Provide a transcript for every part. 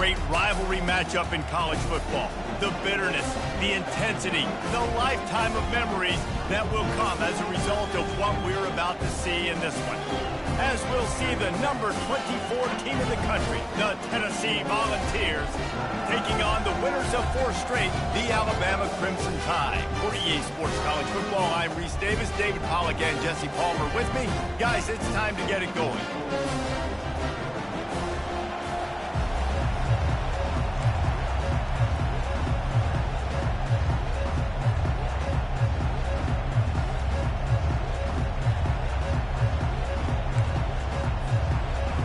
great rivalry matchup in college football. The bitterness, the intensity, the lifetime of memories that will come as a result of what we're about to see in this one. As we'll see the number 24 team in the country, the Tennessee Volunteers, taking on the winners of 4 straight, the Alabama Crimson Tide. For EA Sports College Football, I'm Reese Davis, David Pollack, and Jesse Palmer with me. Guys, it's time to get it going.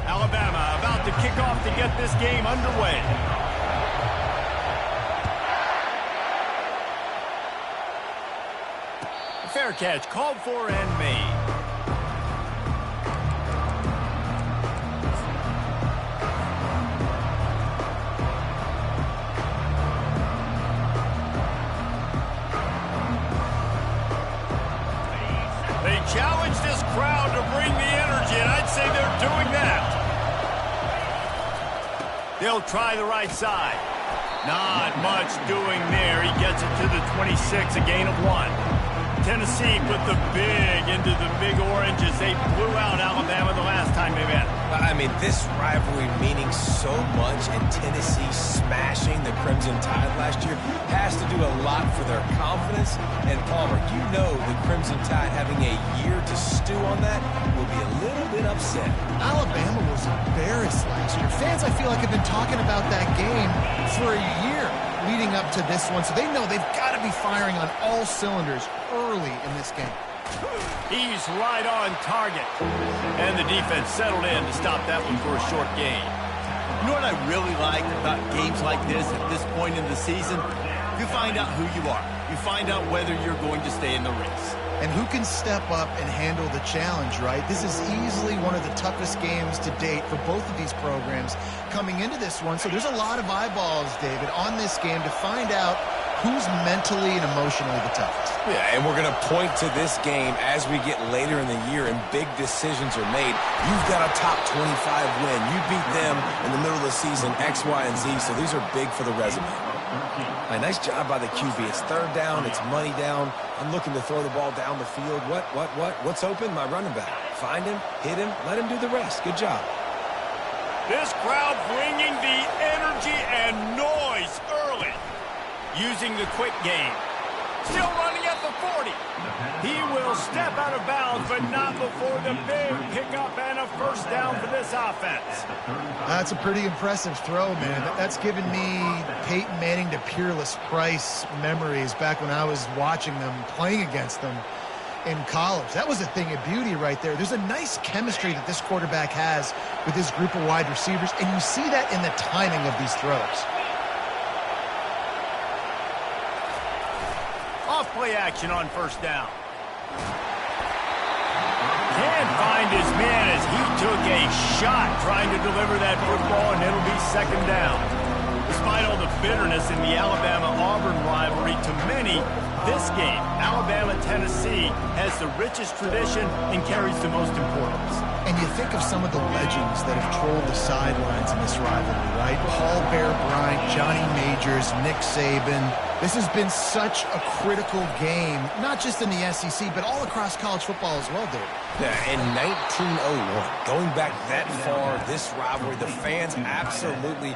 Alabama about to kick off to get this game underway. Fair catch called for and made. They challenge this crowd to bring the energy, and I'd say they're doing that. They'll try the right side. Not much doing there. He gets it to the 26, a gain of 1. Tennessee put the big into the Big Oranges. They blew out Alabama the last time they met. I mean, this rivalry meaning so much, and Tennessee smashing the Crimson Tide last year has to do a lot for their confidence. And Palmer, you know the Crimson Tide having a year to stew on that will be a little bit upset. Alabama was embarrassed last year. Fans, I feel like, have been talking about that game for a year leading up to this one, so they know they've got to be firing on all cylinders early in this game. He's right on target. And the defense settled in to stop that one for a short gain. You know what I really like about games like this at this point in the season? You find out who you are. You find out whether you're going to stay in the race. And who can step up and handle the challenge, right? This is easily one of the toughest games to date for both of these programs coming into this one. So there's a lot of eyeballs, David, on this game to find out who's mentally and emotionally the toughest. Yeah, and we're going to point to this game as we get later in the year and big decisions are made. You've got a top 25 win. You beat them in the middle of the season, X, Y, and Z, so these are big for the resume. Nice job by the QB. It's third down. It's money down. I'm looking to throw the ball down the field. What's open? My running back. Find him, hit him, let him do the rest. Good job. This crowd bringing the energy and noise early. Using the quick game. Still running at the 40. He will step out of bounds, but not before the big pickup and a first down for this offense. That's a pretty impressive throw, man. That's given me Peyton Manning to Peerless Price memories back when I was watching them, playing against them in college. That was a thing of beauty right there. There's a nice chemistry that this quarterback has with his group of wide receivers, and you see that in the timing of these throws. Off-play action on first down. Can't find his man as he took a shot trying to deliver that football, and it'll be second down. Despite all the bitterness in the Alabama-Auburn rivalry, to many, this game, Alabama-Tennessee, has the richest tradition and carries the most importance. And you think of some of the legends that have trolled the sidelines in this rivalry, right? Paul Bear Bryant, Johnny Majors, Nick Saban. This has been such a critical game, not just in the SEC, but all across college football as well, David. Yeah, in 1901, going back that far, this rivalry, the fans absolutely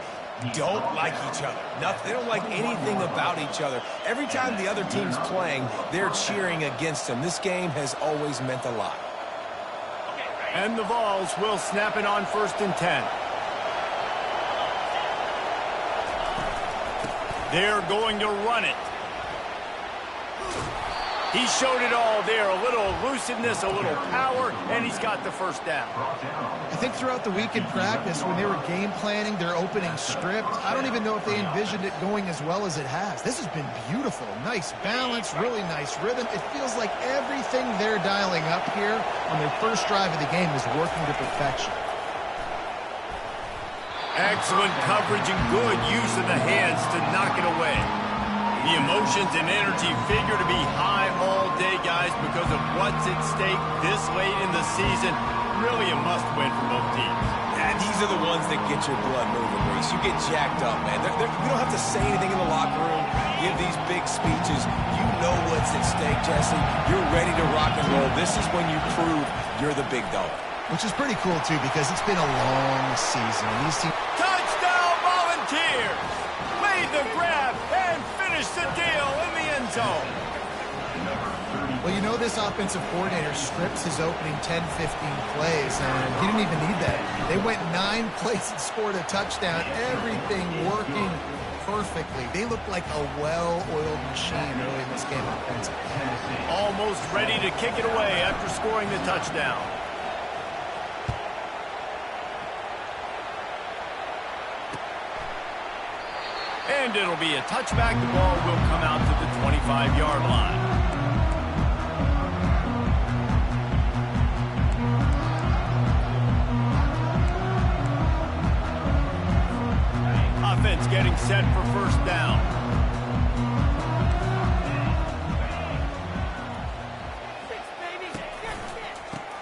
don't like each other. They don't like anything about each other. Every time the other team's playing, they're cheering against them. This game has always meant a lot. And the Vols will snap it on 1st and 10. They're going to run it. He showed it all there. A little elusiveness, a little power, and he's got the first down. I think throughout the week in practice, when they were game planning their opening script, I don't even know if they envisioned it going as well as it has. This has been beautiful. Nice balance, really nice rhythm. It feels like everything they're dialing up here on their first drive of the game is working to perfection. Excellent coverage and good use of the hands to knock it away. The emotions and energy figure to be high all today, guys, because of what's at stake this late in the season. Really a must-win for both teams. Yeah, these are the ones that get your blood moving, Reese. You get jacked up, man. You don't have to say anything in the locker room, give these big speeches. You know what's at stake, Jesse. You're ready to rock and roll. This is when you prove you're the big dog. Which is pretty cool, too, because it's been a long season. These teams... Touchdown, Volunteers! Made the grab and finished the deal in the end zone. Well, you know this offensive coordinator strips his opening 10, 15 plays, and he didn't even need that. They went 9 plays and scored a touchdown. Everything working perfectly. They looked like a well-oiled machine early in this game offensively. Almost ready to kick it away after scoring the touchdown. And it'll be a touchback. The ball will come out to the 25-yard line. Offense getting set for first down.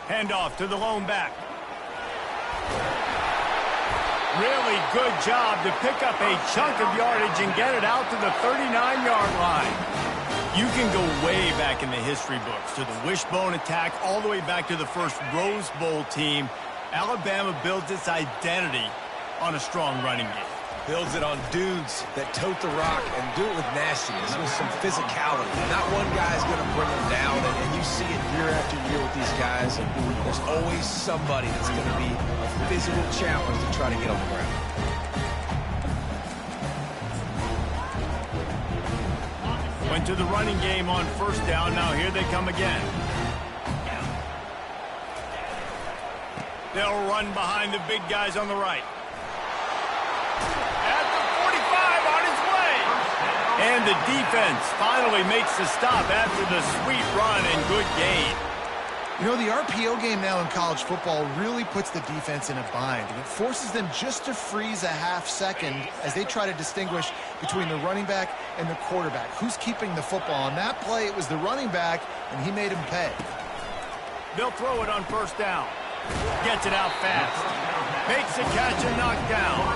Handoff to the lone back. Really good job to pick up a chunk of yardage and get it out to the 39-yard line. You can go way back in the history books to the wishbone attack all the way back to the first Rose Bowl team. Alabama builds its identity on a strong running game. Builds it on dudes that tote the rock and do it with nastiness, with some physicality. Not one guy's going to bring them down, and you see it year after year with these guys. And there's always somebody that's going to be a physical challenge to try to get on the ground. Went to the running game on first down. Now here they come again. They'll run behind the big guys on the right. And the defense finally makes the stop after the sweet run and good gain. You know, the RPO game now in college football really puts the defense in a bind. And it forces them just to freeze a half second as they try to distinguish between the running back and the quarterback. Who's keeping the football? On that play, it was the running back, and he made him pay. They'll throw it on first down. Gets it out fast. Makes the catch and knocked down.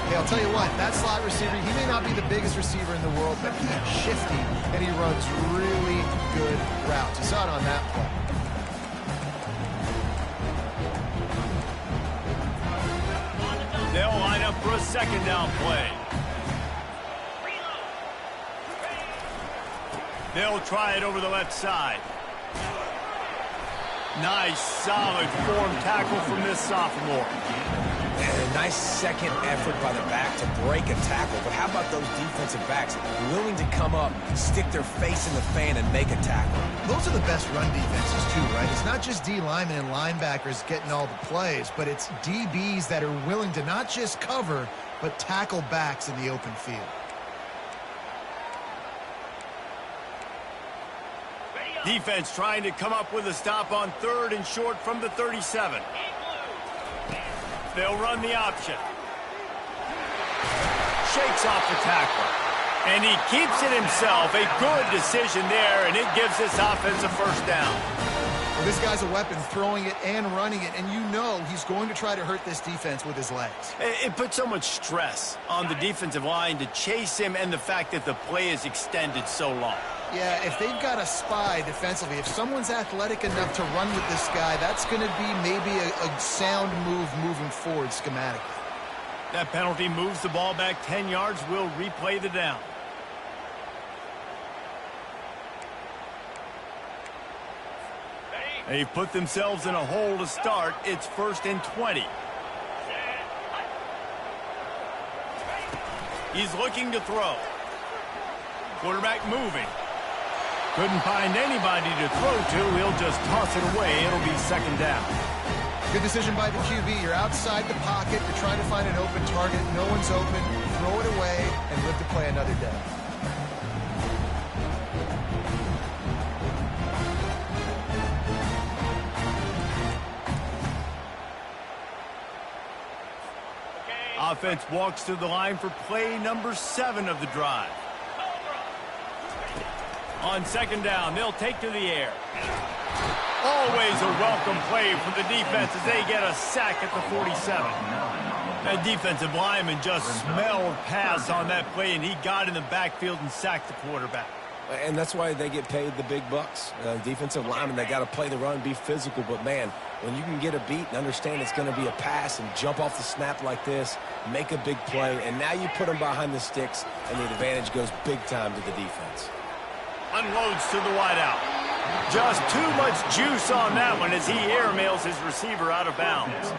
Hey, I'll tell you what, that slot receiver, he may not be the biggest receiver in the world, but he's shifty, and he runs really good routes. You saw it on that play. They'll line up for a second down play. They'll try it over the left side. Nice, solid form tackle from this sophomore. And a nice second effort by the back to break a tackle. But how about those defensive backs willing to come up, stick their face in the fan, and make a tackle? Those are the best run defenses, too, right? It's not just D linemen and linebackers getting all the plays, but it's DBs that are willing to not just cover, but tackle backs in the open field. Defense trying to come up with a stop on third and short from the 37. They'll run the option. Shakes off the tackle. And he keeps it himself. A good decision there, and it gives this offense a first down. Well, this guy's a weapon, throwing it and running it, and you know he's going to try to hurt this defense with his legs. It puts so much stress on the defensive line to chase him, and the fact that the play is extended so long. Yeah, if they've got a spy defensively, if someone's athletic enough to run with this guy, that's going to be maybe a sound move moving forward schematically. That penalty moves the ball back 10 yards. We'll replay the down. They've put themselves in a hole to start. It's 1st and 20. He's looking to throw. Quarterback moving. Couldn't find anybody to throw to. He'll just toss it away. It'll be second down. Good decision by the QB. You're outside the pocket. You're trying to find an open target. No one's open. Throw it away and live to play another day. Offense walks to the line for play number 7 of the drive. On second down, they'll take to the air. Always a welcome play for the defense as they get a sack at the 47. That defensive lineman just smelled pass on that play, and he got in the backfield and sacked the quarterback. And that's why they get paid the big bucks. Defensive linemen, they got to play the run, be physical. But, man, when you can get a beat and understand it's going to be a pass and jump off the snap like this, make a big play, and now you put them behind the sticks, and the advantage goes big time to the defense. Unloads to the wideout. Just too much juice on that one as he airmails his receiver out of bounds.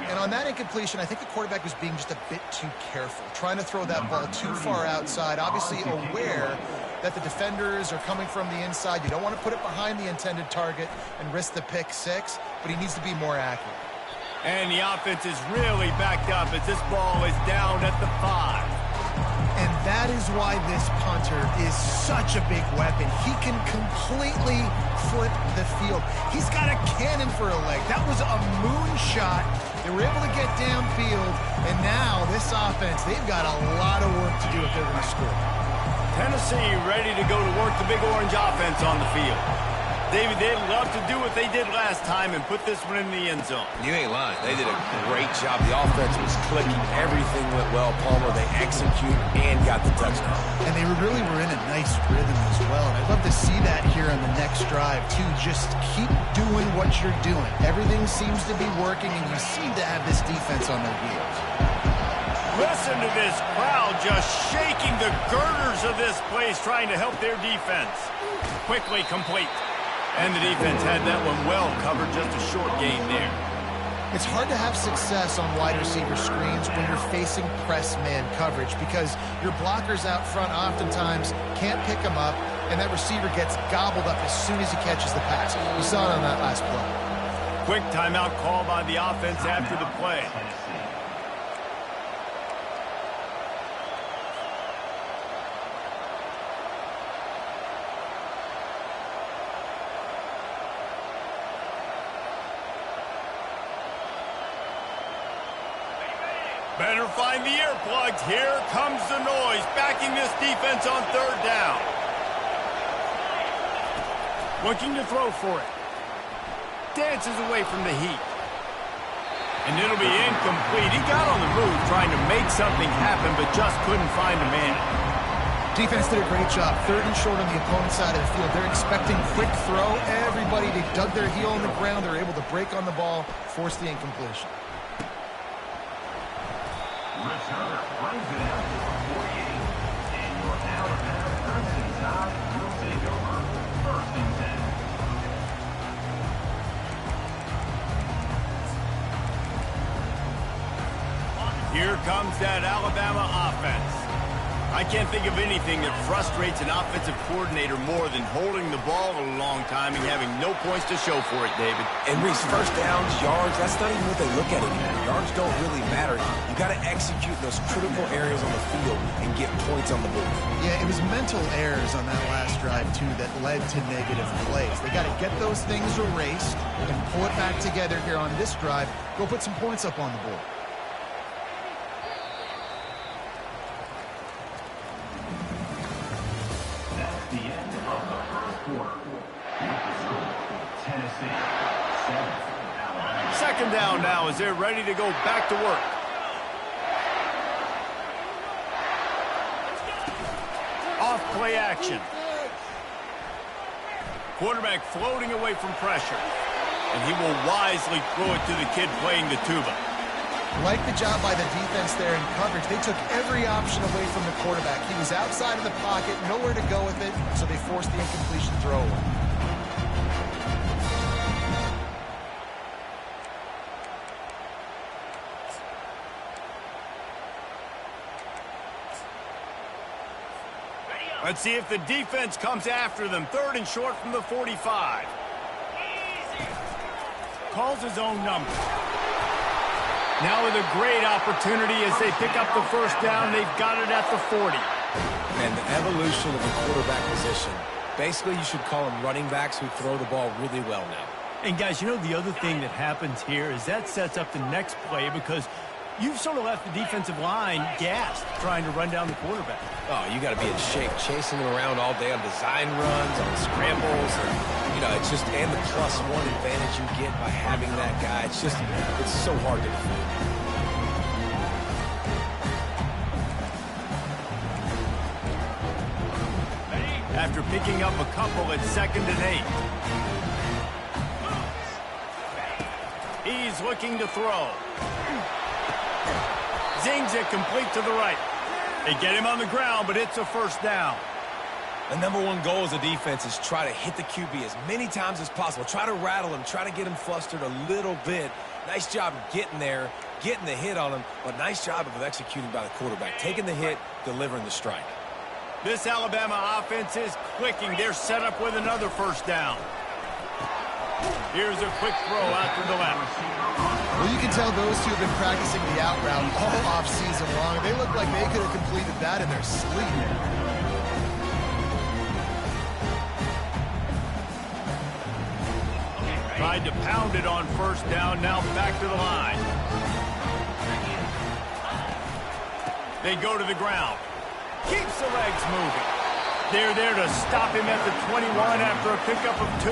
And on that incompletion, I think the quarterback was being just a bit too careful, trying to throw that ball too far outside, obviously aware that the defenders are coming from the inside. You don't want to put it behind the intended target and risk the pick six, but he needs to be more accurate. And the offense is really backed up as this ball is down at the 5. And that is why this punter is such a big weapon. He can completely flip the field. He's got a cannon for a leg. That was a moonshot. They were able to get downfield, and now this offense, they've got a lot of work to do if they're going to score. Tennessee ready to go to work the Big Orange offense on the field. David, they'd love to do what they did last time and put this one in the end zone. You ain't lying. They did a great job. The offense was clicking. Everything went well. Palmer, they executed and got the touchdown. And they really were in a nice rhythm as well. And I'd love to see that here on the next drive, too. Just keep doing what you're doing. Everything seems to be working, and you seem to have this defense on their heels. Listen to this crowd just shaking the girders of this place, trying to help their defense. Quickly complete. And the defense had that one well covered, just a short gain there. It's hard to have success on wide receiver screens when you're facing press man coverage because your blockers out front oftentimes can't pick them up, and that receiver gets gobbled up as soon as he catches the pass. We saw it on that last play. Quick timeout call by the offense after the play. Better find the earplugs. Here comes the noise, backing this defense on third down. Looking to throw for it. Dances away from the heat. And it'll be incomplete. He got on the move trying to make something happen, but just couldn't find a man. Defense did a great job. Third and short on the opponent's side of the field. They're expecting quick throw. Everybody, they dug their heel on the ground. They're able to break on the ball, force the incompletion. Returner brings it out to the 48, and your out-of-bounds Crimson Tide will take over. First and 10. Here comes that Alabama offense. I can't think of anything that frustrates an offensive coordinator more than holding the ball a long time and having no points to show for it, David. And Reese, first downs, yards, that's not even what they look at anymore. Yards don't really matter. You got to execute those critical areas on the field and get points on the board. Yeah, it was mental errors on that last drive, too, that led to negative plays. They got to get those things erased and pull it back together here on this drive. Go put some points up on the board. That's the end of the first quarter. With the score, Tennessee 7, Alabama. Second down now as they're ready to go back to work. Off play action. Quarterback floating away from pressure. And he will wisely throw it to the kid playing the tuba. Like the job by the defense there in coverage. They took every option away from the quarterback. He was outside of the pocket, nowhere to go with it, so they forced the incompletion throw away. Let's see if the defense comes after them. Third and short from the 45. Calls his own number. Now with a great opportunity as they pick up the first down. They've got it at the 40. And the evolution of the quarterback position. Basically, you should call them running backs who throw the ball really well now. And guys, you know the other thing that happens here is that sets up the next play because you've sort of left the defensive line gassed trying to run down the quarterback. Oh, you got to be in shape, chasing them around all day on design runs, on scrambles, and, you know, it's just, and the +1 advantage you get by having that guy. It's just, it's so hard to defend. After picking up a couple at 2nd and 8. He's looking to throw. Zings it complete to the right. They get him on the ground, but it's a first down. The #1 goal as a defense is try to hit the QB as many times as possible. Try to rattle him, try to get him flustered a little bit. Nice job getting there, getting the hit on him, but nice job of executing by the quarterback. Taking the hit, delivering the strike. This Alabama offense is clicking. They're set up with another first down. Here's a quick throw out to the left. Well, you can tell those two have been practicing the out route all off-season long. They look like they could have completed that in their sleep. Tried to pound it on first down, now back to the line. They go to the ground. Keeps the legs moving. They're there to stop him at the 21 after a pickup of 2.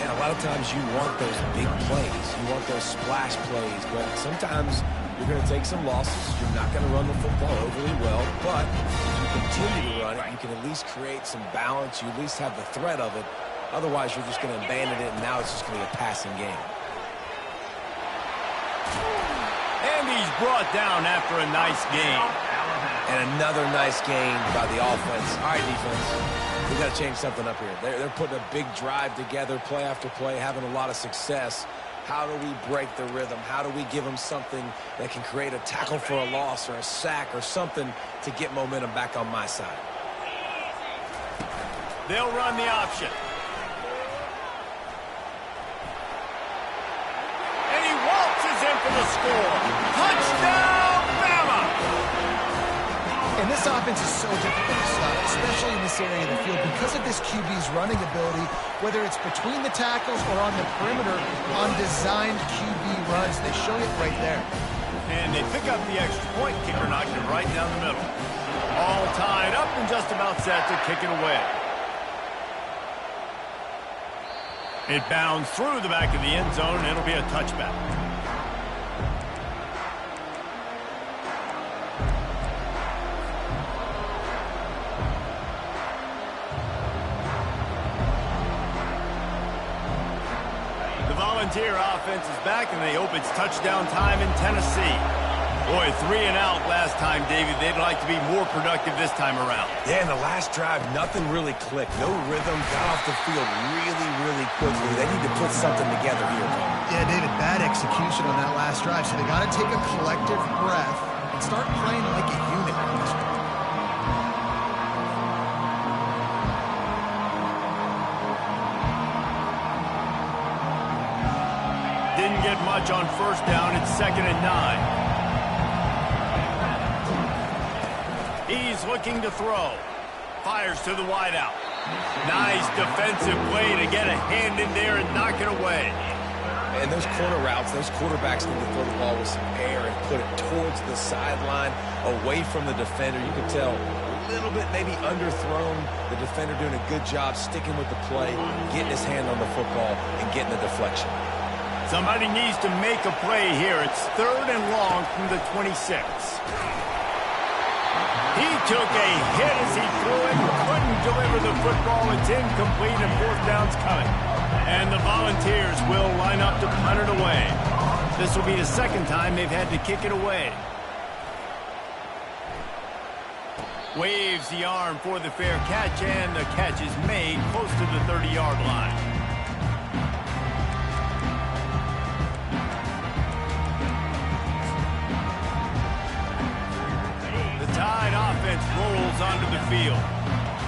And a lot of times you want those big plays. You want those splash plays, but sometimes you're going to take some losses. You're not going to run the football overly well, but if you continue to run it, you can at least create some balance. You at least have the threat of it. Otherwise, you're just going to abandon it, and now it's just going to be a passing game. And he's brought down after a nice game. And another nice game by the offense. All right, defense, we got to change something up here. They're putting a big drive together, play after play, having a lot of success. How do we break the rhythm? How do we give them something that can create a tackle for a loss or a sack or something to get momentum back on my side? They'll run the option. And he waltzes in for the score. Touchdown, Bama! And this offense is so difficult to stop, especially in this area of the field, because of this QB's running ability, whether it's between the tackles or on the perimeter on designed QB runs. They show it right there. And they pick up the extra point. Kicker knocked it right down the middle. All tied up and just about set to kick it away. It bounds through the back of the end zone, and it'll be a touchback. The Volunteer offense is back, and they hope it's touchdown time in Tennessee. Boy, 3 and out last time, David. They'd like to be more productive this time around. Yeah, in the last drive, nothing really clicked. No rhythm, got off the field really quickly. They need to put something together here, Tom. Yeah, David, bad execution on that last drive, so they got to take a collective breath and start playing like a unit on this one. Didn't get much on first down. It's 2nd and 9. He's looking to throw. Fires to the wideout. Nice defensive play to get a hand in there and knock it away. And those corner routes, those quarterbacks need to throw the ball with some air and put it towards the sideline, away from the defender. You can tell a little bit maybe underthrown. The defender doing a good job sticking with the play, getting his hand on the football, and getting the deflection. Somebody needs to make a play here. It's 3rd and long from the 26. He took a hit as he threw it, couldn't deliver the football. It's incomplete, and 4th down's coming. And the Volunteers will line up to punt it away. This will be the 2nd time they've had to kick it away. Waves the arm for the fair catch, and the catch is made close to the 30-yard line. Tide offense rolls onto the field.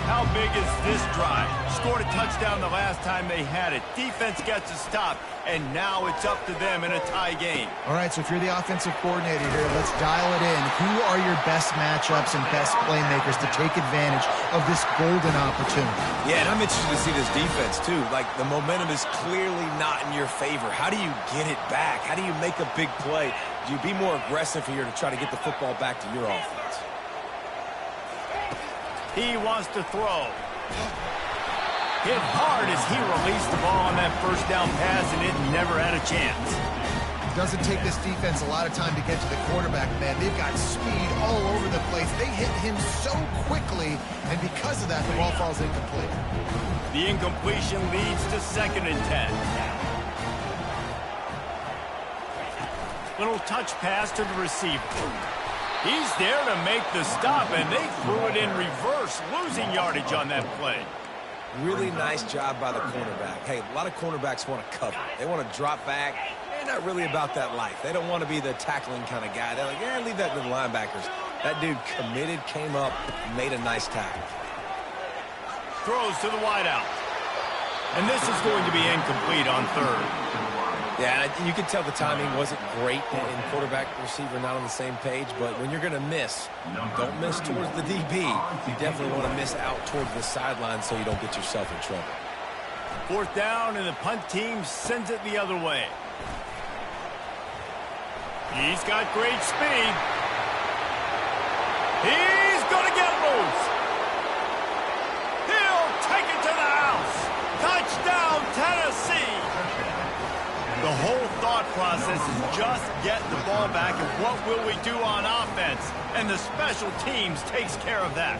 How big is this drive? Scored a touchdown the last time they had it. Defense gets a stop, and now it's up to them in a tie game. All right, so if you're the offensive coordinator here, let's dial it in. Who are your best matchups and best playmakers to take advantage of this golden opportunity? Yeah, and I'm interested to see this defense, too. Like, the momentum is clearly not in your favor. How do you get it back? How do you make a big play? Do you be more aggressive here to try to get the football back to your offense? He wants to throw. Hit hard as he released the ball on that first down pass, and it never had a chance. Doesn't take this defense a lot of time to get to the quarterback, man. They've got speed all over the place. They hit him so quickly, and because of that, the ball falls incomplete. The incompletion leads to 2nd and 10. Little touch pass to the receiver. He's there to make the stop, and they threw it in reverse, losing yardage on that play. Really nice job by the cornerback. Hey, a lot of cornerbacks want to cover. They want to drop back. They're not really about that life. They don't want to be the tackling kind of guy. They're like, yeah, leave that to the linebackers. That dude committed, came up, made a nice tackle. Throws to the wideout. And this is going to be incomplete on 3rd. Yeah, you can tell the timing wasn't great in quarterback receiver not on the same page, but when you're going to miss, don't miss towards the DB. You definitely want to miss out towards the sideline so you don't get yourself in trouble. 4th down, and the punt team sends it the other way. He's got great speed. He's going to get loose. He'll take it to the house. Touchdown, Tennessee. The whole thought process is just get the ball back, and what will we do on offense? And the special teams takes care of that.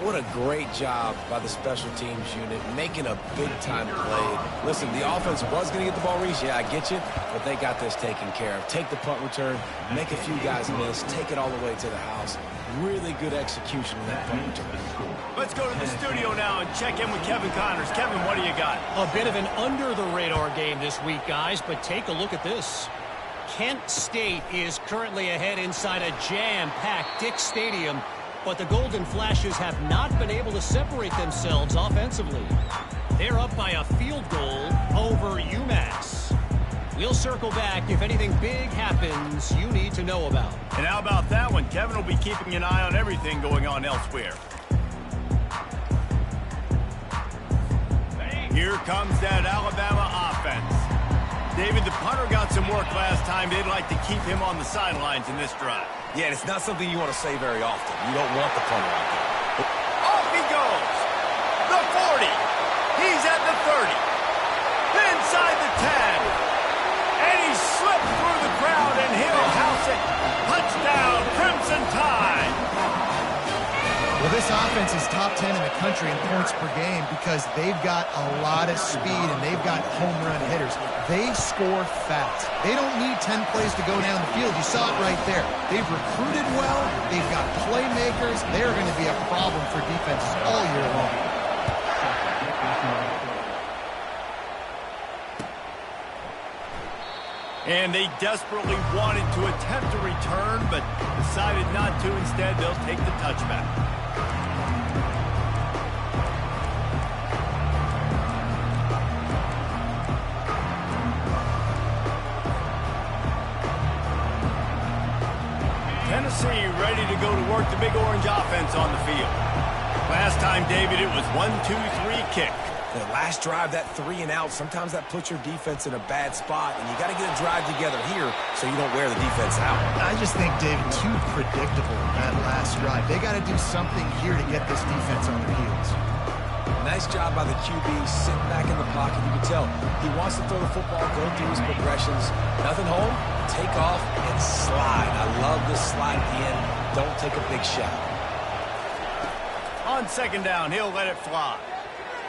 What a great job by the special teams unit, making a big-time play. Listen, the offense was going to get the ball reached. Yeah, I get you, but they got this taken care of. Take the punt return, make a few guys miss, take it all the way to the house. Really good execution in that punt return. Let's go to the studio now and check in with Kevin Connors. Kevin, what do you got? A bit of an under-the-radar game this week, guys, but take a look at this. Kent State is currently ahead inside a jam-packed Dick Stadium, but the Golden Flashes have not been able to separate themselves offensively. They're up by a field goal over UMass. We'll circle back if anything big happens you need to know about. And how about that one? Kevin will be keeping an eye on everything going on elsewhere. Here comes that Alabama offense. David, the punter got some work last time. They'd like to keep him on the sidelines in this drive. Yeah, it's not something you want to say very often. You don't want the punter out there. Off he goes. The 40. He's at the 30. Inside the 10. And he slipped through the crowd, and he'll house it. Touchdown, Crimson Tide. Well, this offense is top 10 in the country in points per game because they've got a lot of speed and they've got home run hitters. They score fast. They don't need 10 plays to go down the field. You saw it right there. They've recruited well. They've got playmakers. They're going to be a problem for defenses all year long. And they desperately wanted to attempt a return, but decided not to. Instead, they'll take the touchback. Tennessee ready to go to work the Big Orange offense on the field. Last time, David, it was 1-2-3 kick. The last drive, that 3 and out, sometimes that puts your defense in a bad spot, and you got to get a drive together here so you don't wear the defense out. I just think, David, too predictable that last drive. They got to do something here to get this defense on their heels. Nice job by the QB, sitting back in the pocket. You can tell he wants to throw the football, go through his progressions. Nothing home, take off, and slide. I love this slide at the end. Don't take a big shot. On 2nd down, he'll let it fly.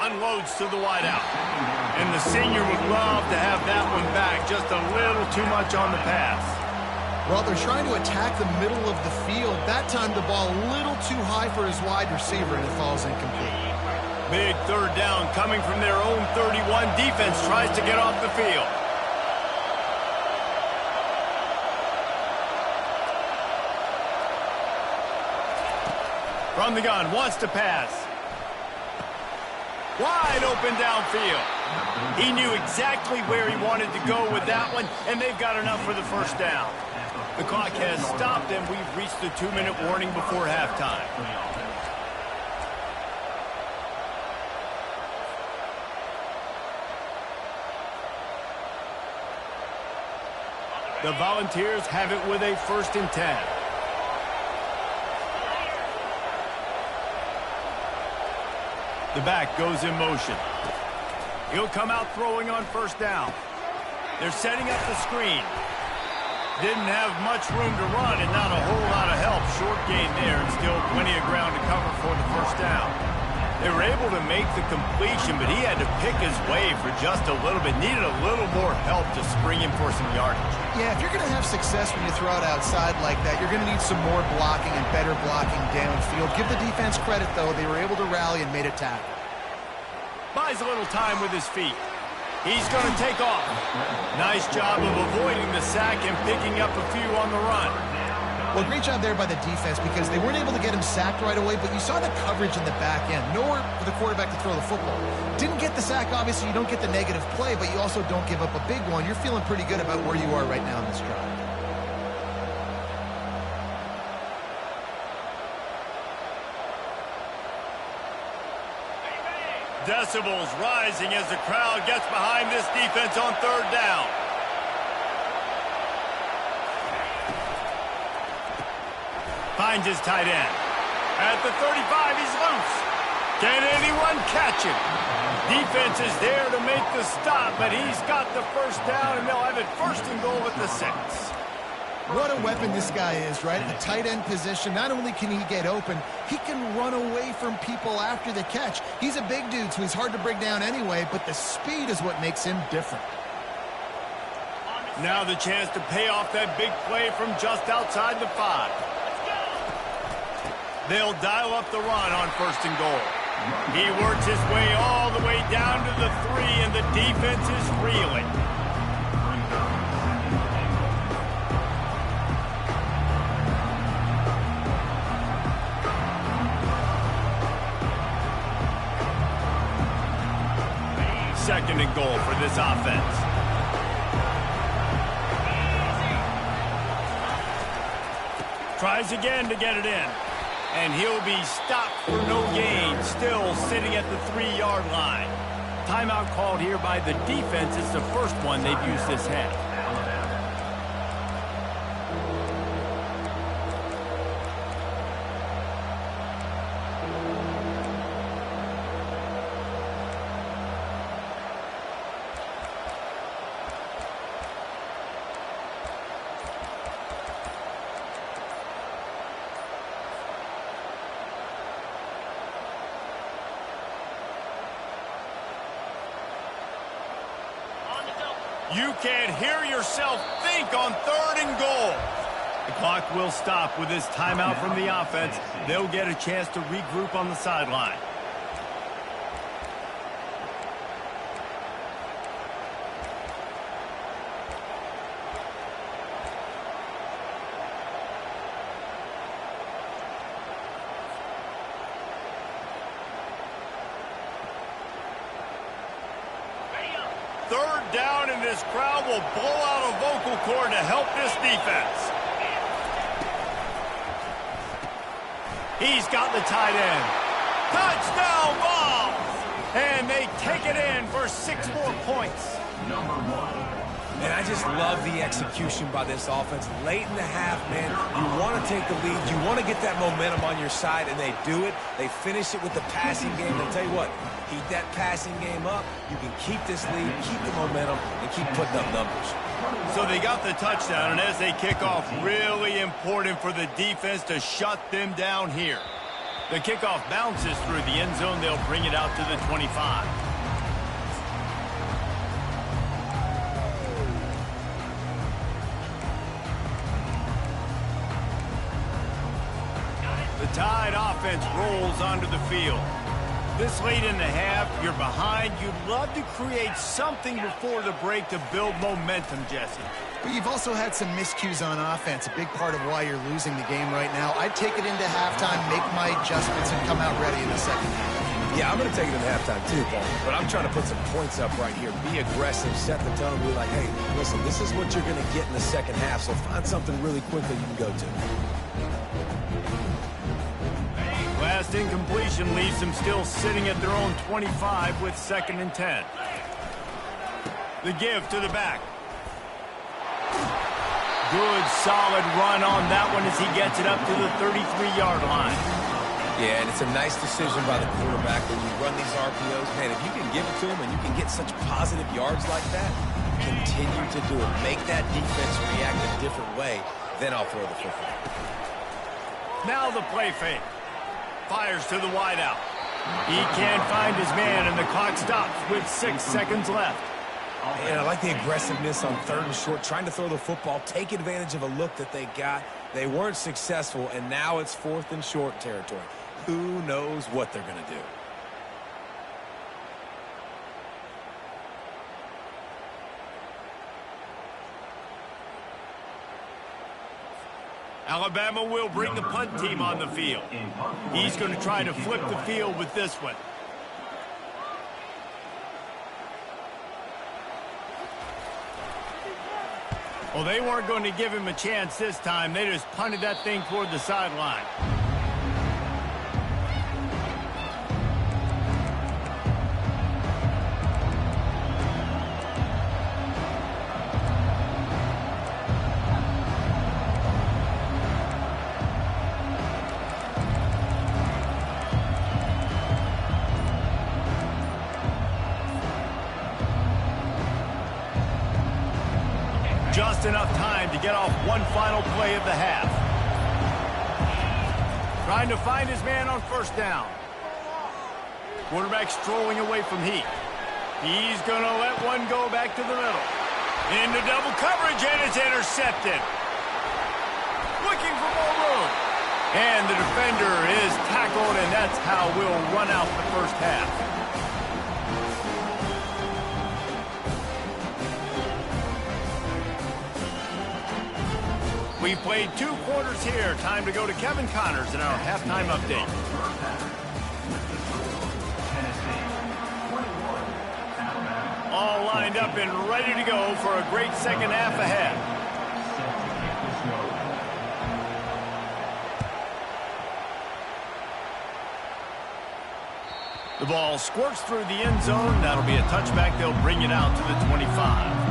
Unloads to the wideout. And the senior would love to have that one back. Just a little too much on the pass. Well, they're trying to attack the middle of the field. That time the ball a little too high for his wide receiver, and it falls incomplete. Big 3rd down coming from their own 31. Defense tries to get off the field. From the gun, wants to pass. Wide open downfield. He knew exactly where he wanted to go with that one, and they've got enough for the 1st down. The clock has stopped, and we've reached the 2-minute warning before halftime. The Volunteers have it with a 1st and 10. The back goes in motion. He'll come out throwing on first down. They're setting up the screen. Didn't have much room to run and not a whole lot of help. Short gain there and still plenty of ground to cover for the first down. They were able to make the completion, but he had to pick his way for just a little bit. Needed a little more help to spring him for some yardage. Yeah, if you're going to have success when you throw it outside like that, you're going to need some more blocking and better blocking downfield. Give the defense credit, though. They were able to rally and made a tackle. Buys a little time with his feet. He's going to take off. Nice job of avoiding the sack and picking up a few on the run. Well, great job there by the defense because they weren't able to get him sacked right away, but you saw the coverage in the back end. Nowhere for the quarterback to throw the football. Didn't get the sack, obviously. You don't get the negative play, but you also don't give up a big one. You're feeling pretty good about where you are right now in this drive. Decibels rising as the crowd gets behind this defense on third down. Finds his tight end. At the 35, he's loose. Can anyone catch him? Defense is there to make the stop, but he's got the first down, and they'll have it first and goal at the 6. What a weapon this guy is, right? At the tight end position, not only can he get open, he can run away from people after the catch. He's a big dude, so he's hard to bring down anyway, but the speed is what makes him different. Now the chance to pay off that big play from just outside the 5. They'll dial up the run on first and goal. He works his way all the way down to the 3, and the defense is reeling. Second and goal for this offense. Tries again to get it in. And he'll be stopped for no gain, still sitting at the 3-yard line. Timeout called here by the defense. It's the first one they've used this half. You can hear yourself think on third and goal. The clock will stop with this timeout from the offense. They'll get a chance to regroup on the sideline. Third down, and this crowd will blow out a vocal cord to help this defense. He's got the tight end. Touchdown ball! And they take it in for 6 more points. And I just love the execution by this offense. Late in the half, man, you want to take the lead. You want to get that momentum on your side, and they do it. They finish it with the passing game. And I'll tell you what, keep that passing game up. You can keep this lead, keep the momentum, and keep putting up numbers. So they got the touchdown, and as they kick off, really important for the defense to shut them down here. The kickoff bounces through the end zone. They'll bring it out to the 25. The Tide offense rolls onto the field. This late in the half, you're behind. You'd love to create something before the break to build momentum, Jesse. But you've also had some miscues on offense, a big part of why you're losing the game right now. I'd take it into halftime, make my adjustments, and come out ready in the second half. Yeah, I'm going to take it into halftime too, Paul. But I'm trying to put some points up right here. Be aggressive, set the tone, be like, hey, listen, this is what you're going to get in the second half, so find something really quickly you can go to. Last incompletion leaves them still sitting at their own 25 with 2nd and 10. The give to the back. Good, solid run on that one as he gets it up to the 33-yard line. Yeah, and it's a nice decision by the quarterback when you run these RPOs. Man, if you can give it to him and you can get such positive yards like that, continue to do it. Make that defense react a different way, then I'll throw the football. Now the play fake. Fires to the wideout. He can't find his man, and the clock stops with 6 seconds left. And I like the aggressiveness on 3rd and short, trying to throw the football, take advantage of a look that they got. They weren't successful, and now it's 4th and short territory. Who knows what they're going to do? Alabama will bring the punt team on the field. He's going to try to flip the field with this one. Well, they weren't going to give him a chance this time. They just punted that thing toward the sideline. Just enough time to get off one final play of the half. Trying to find his man on 1st down. Quarterback strolling away from heat. He's going to let one go back to the middle. Into double coverage, and it's intercepted. Looking for more room. And the defender is tackled, and that's how we'll run out the first half. We've played 2 quarters here. Time to go to Kevin Connors in our halftime update. All lined up and ready to go for a great second half ahead. The ball squirts through the end zone. That'll be a touchback. They'll bring it out to the 25.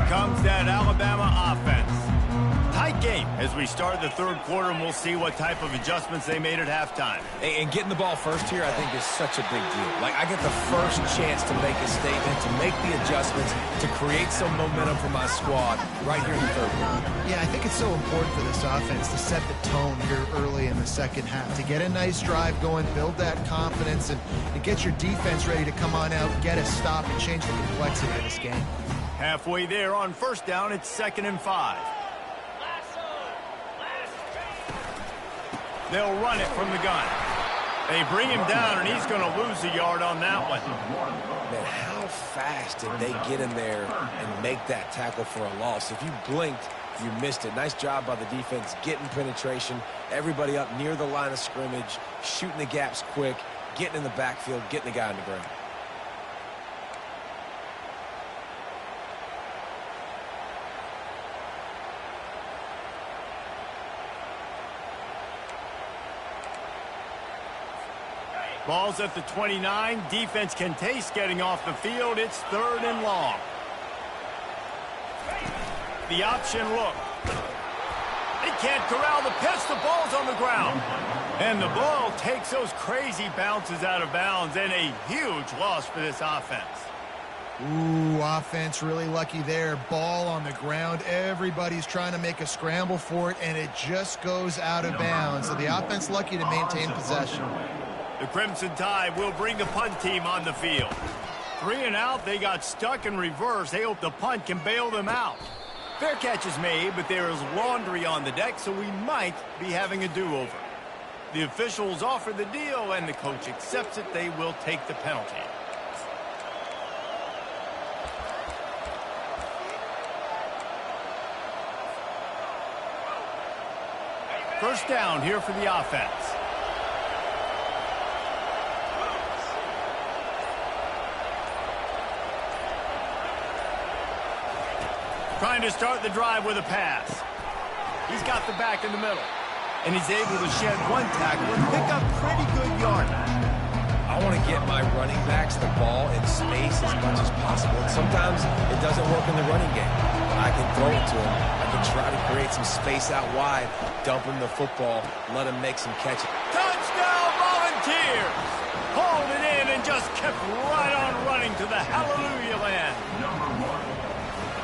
Comes that Alabama offense. Tight game as we start the 3rd quarter, and we'll see what type of adjustments they made at halftime. And getting the ball first here, I think, is such a big deal. Like, I get the first chance to make a statement, to make the adjustments, to create some momentum for my squad right here in the 3rd quarter. Yeah, I think it's so important for this offense to set the tone here early in the 2nd half, to get a nice drive going, build that confidence, and to get your defense ready to come on out, get a stop, and change the complexity of this game. Halfway there on 1st down, it's 2nd and 5. They'll run it from the gun. They bring him down, and he's going to lose a yard on that one. Man, how fast did they get in there and make that tackle for a loss? If you blinked, you missed it. Nice job by the defense getting penetration. Everybody up near the line of scrimmage, shooting the gaps quick, getting in the backfield, getting the guy on the ground. Ball's at the 29. Defense can taste getting off the field. It's 3rd and long. The option look. They can't corral the pitch. The ball's on the ground. And the ball takes those crazy bounces out of bounds, and a huge loss for this offense. Ooh, offense really lucky there. Ball on the ground. Everybody's trying to make a scramble for it, and it just goes out of bounds. So the offense lucky to maintain possession. The Crimson Tide will bring the punt team on the field. 3 and out, they got stuck in reverse. They hope the punt can bail them out. Fair catch is made, but there is laundry on the deck, so we might be having a do-over. The officials offer the deal, and the coach accepts it. They will take the penalty. First down here for the offense. Trying to start the drive with a pass. He's got the back in the middle. And he's able to shed one tackle and pick up pretty good yardage. I want to get my running backs the ball in space as much as possible. And sometimes it doesn't work in the running game. But I can throw it to him. I can try to create some space out wide, dump him the football, let him make some catches. Touchdown, Volunteers! Hauled it in and just kept right on running to the hallelujah land.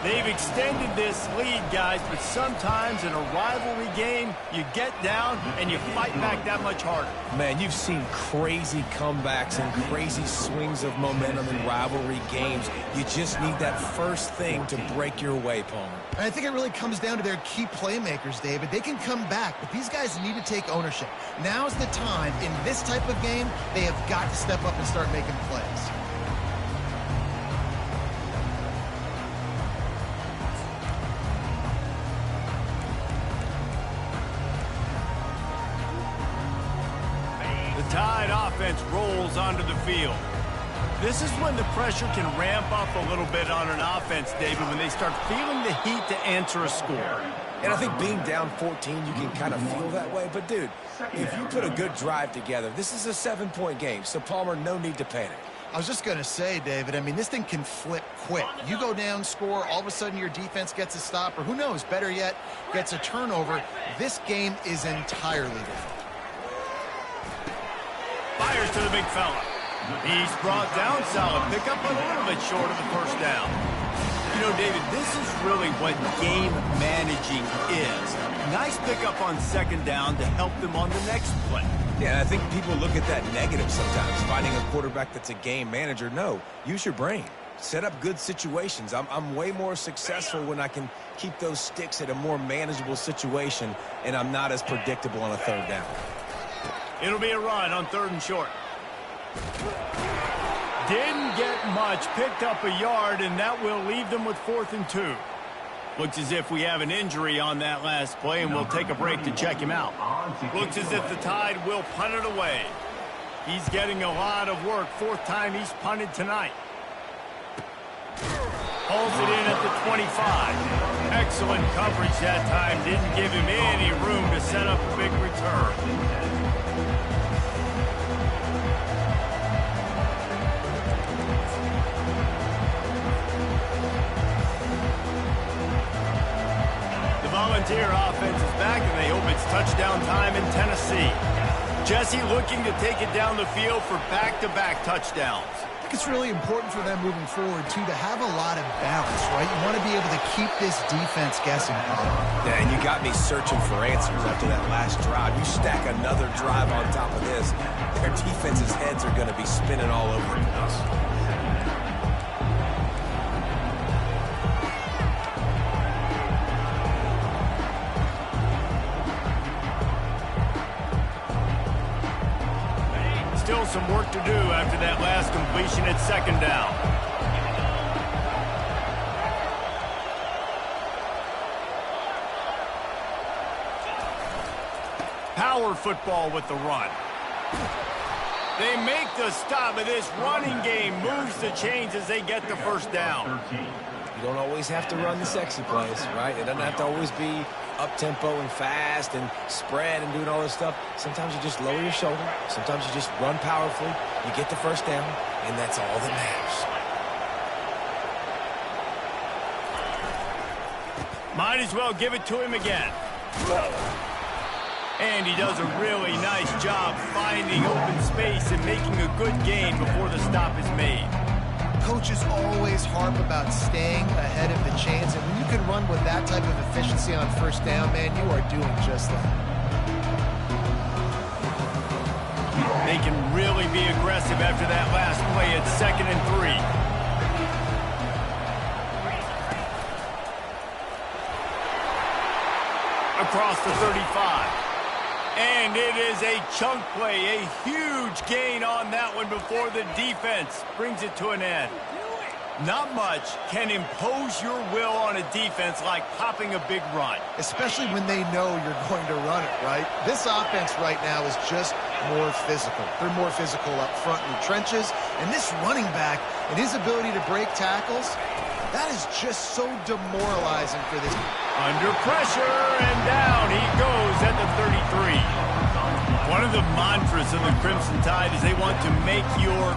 They've extended this lead, guys, but sometimes in a rivalry game, you get down and you fight back that much harder. Man, you've seen crazy comebacks and crazy swings of momentum in rivalry games. You just need that first thing to break your way, Palmer. I think it really comes down to their key playmakers, David. They can come back, but these guys need to take ownership. Now's the time. In this type of game, they have got to step up and start making plays. Tide offense rolls onto the field. This is when the pressure can ramp up a little bit on an offense, David, when they start feeling the heat to answer a score. And I think being down 14, you can kind of feel that way. But, dude, if you put a good drive together, this is a 7-point game. So, Palmer, no need to panic. I was just going to say, David, I mean, this thing can flip quick. You go down, score, all of a sudden your defense gets a stop, or who knows, better yet, gets a turnover. This game is entirely different. Fires to the big fella. He's brought down, solid pickup, but a little bit short of the first down. You know, David, this is really what game managing is. Nice pickup on second down to help them on the next play. Yeah, I think people look at that negative sometimes, finding a quarterback that's a game manager. No, use your brain. Set up good situations. I'm way more successful when I can keep those sticks at a more manageable situation, and I'm not as predictable on a third down. It'll be a run on 3rd and short. Didn't get much, picked up a yard, and that will leave them with 4th and 2. Looks as if we have an injury on that last play, and we'll take a break to check him out. Looks as if the Tide will punt it away. He's getting a lot of work. 4th time he's punted tonight. Pulls it in at the 25. Excellent coverage that time. Didn't give him any room to set up a big return. Volunteer offense is back, and they hope it's touchdown time in Tennessee. Jesse looking to take it down the field for back-to-back touchdowns. I think it's really important for them moving forward, too, to have a lot of balance, right? You want to be able to keep this defense guessing. Yeah, and you got me searching for answers after that last drive. You stack another drive on top of this, their defense's heads are going to be spinning all over the place. Still some work to do after that last completion at 2nd down. Power football with the run. They make the stop, of this running game moves the chains as they get the first down. You don't always have to run the sexy plays, right? It doesn't have to always be up-tempo and fast and spread and doing all this stuff. Sometimes you just lower your shoulder. Sometimes you just run powerfully. You get the first down, and that's all that matters. Might as well give it to him again. And he does a really nice job finding open space and making a good gain before the stop is made. coaches always harp about staying ahead of the chains, and when you can run with that type of efficiency on first down, man, you are doing just that. They can really be aggressive after that last play at 2nd and 3. Across the 35. And it is a chunk play, a huge gain on that one before the defense brings it to an end. Not much can impose your will on a defense like popping a big run. Especially when they know you're going to run it, right? This offense right now is just more physical. They're more physical up front in the trenches. And this running back and his ability to break tackles, that is just so demoralizing for this. Under pressure, and down he goes at the 33. One of the mantras of the Crimson Tide is they want to make your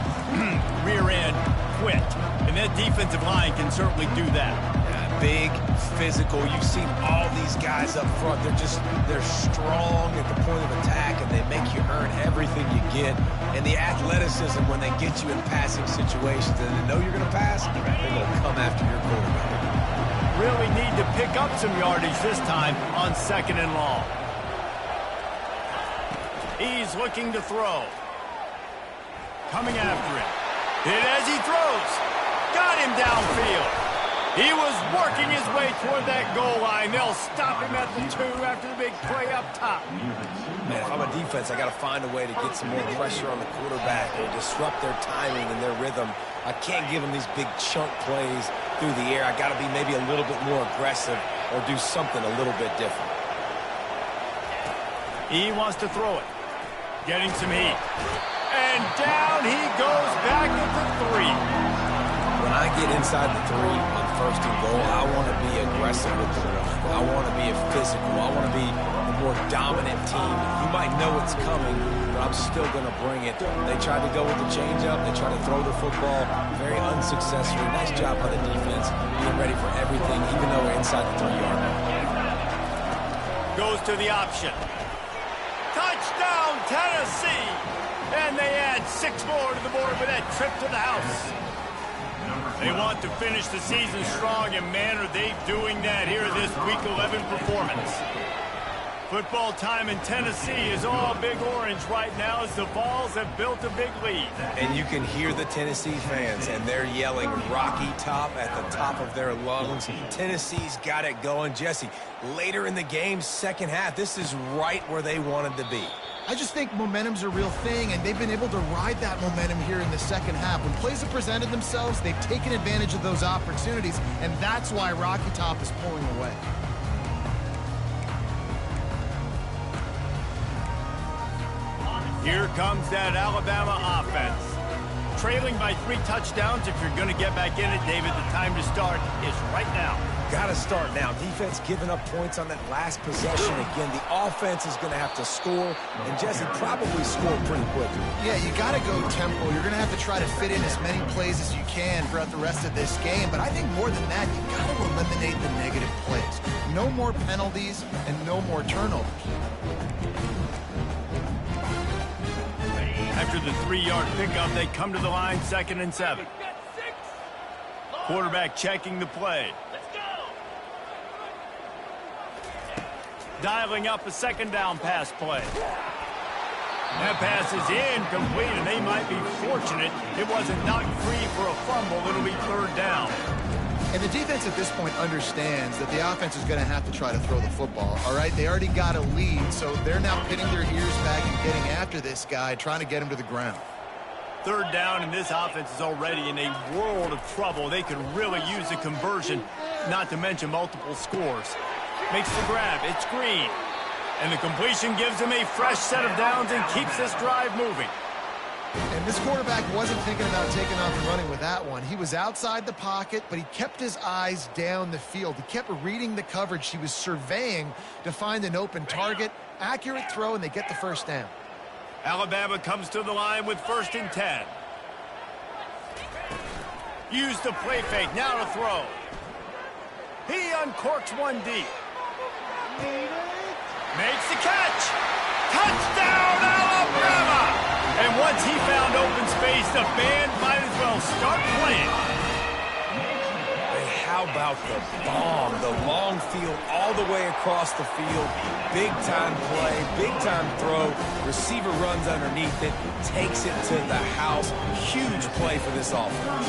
rear end quit. And that defensive line can certainly do that. Yeah, big, physical. You've seen all these guys up front. They're strong at the point of attack, and they make you earn everything you get. And the athleticism when they get you in passing situations and they know you're going to pass, they're going to come after your quarterback. Really need to pick up some yardage this time on 2nd and long. He's looking to throw. Coming after him. Hit as he throws. Got him downfield. He was working his way toward that goal line. They'll stop him at the 2 after the big play up top. Man, if I'm a defense, I got to find a way to get some more pressure on the quarterback or disrupt their timing and their rhythm. I can't give them these big chunk plays through the air. I got to be maybe a little bit more aggressive or do something a little bit different. He wants to throw it. Getting some heat. And down he goes back at the 3. When I get inside the 3 on 1st and goal, I want to be aggressive with the run. I want to be physical. I want to be the more dominant team. You might know it's coming, but I'm still going to bring it. They tried to go with the changeup. They tried to throw the football very unsuccessfully. Nice job by the defense, being ready for everything, even though we're inside the 3-yard line. Goes to the option. Touchdown, Tennessee! And they add 6 more to the board with that trip to the house. They want to finish the season strong, and man, are they doing that here in this Week 11 performance. Football time in Tennessee is all big orange right now as the Vols have built a big lead. And you can hear the Tennessee fans, and they're yelling Rocky Top at the top of their lungs. Tennessee's got it going. Jesse, later in the game, 2nd half, this is right where they wanted to be. I just think momentum's a real thing, and they've been able to ride that momentum here in the 2nd half. When plays have presented themselves, they've taken advantage of those opportunities, and that's why Rocky Top is pulling away. Here comes that Alabama offense. Trailing by 3 touchdowns. If you're going to get back in it, David, the time to start is right now. Got to start now. Defense giving up points on that last possession. Again, the offense is going to have to score, and Jesse probably score pretty quickly. Yeah, you got to go tempo. You're going to have to try to fit in as many plays as you can throughout the rest of this game. But I think more than that, you got to eliminate the negative plays. No more penalties and no more turnovers. After the 3-yard pickup, they come to the line, 2nd and 7. Quarterback checking the play. Dialing up a 2nd down pass play. That pass is incomplete, and they might be fortunate it wasn't knocked free for a fumble. It'll be 3rd down. And the defense at this point understands that the offense is going to have to try to throw the football, all right? They already got a lead, so they're now pitting their ears back and getting after this guy, trying to get him to the ground. 3rd down, and this offense is already in a world of trouble. They could really use a conversion, not to mention multiple scores. Makes the grab. It's Green. And the completion gives him a fresh set of downs and keeps this drive moving. And this quarterback wasn't thinking about taking off and running with that one. He was outside the pocket, but he kept his eyes down the field. He kept reading the coverage. He was surveying to find an open target. Accurate throw, and they get the 1st down. Alabama comes to the line with 1st and 10. Use the play fake. Now to throw. He uncorks one deep. Makes the catch. Touchdown, Alabama! And once he found open space, the band might as well they'll start playing. Hey, how about the bomb? The long field all the way across the field. Big-time play, big-time throw. Receiver runs underneath it, takes it to the house. Huge play for this offense.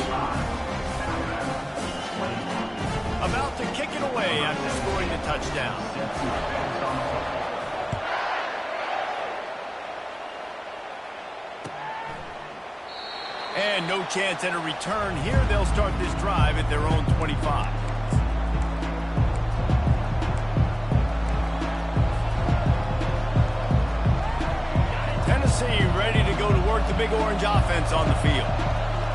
About to kick it away after scoring the touchdown. And no chance at a return here. They'll start this drive at their own 25. Tennessee ready to go to work the Big Orange offense on the field.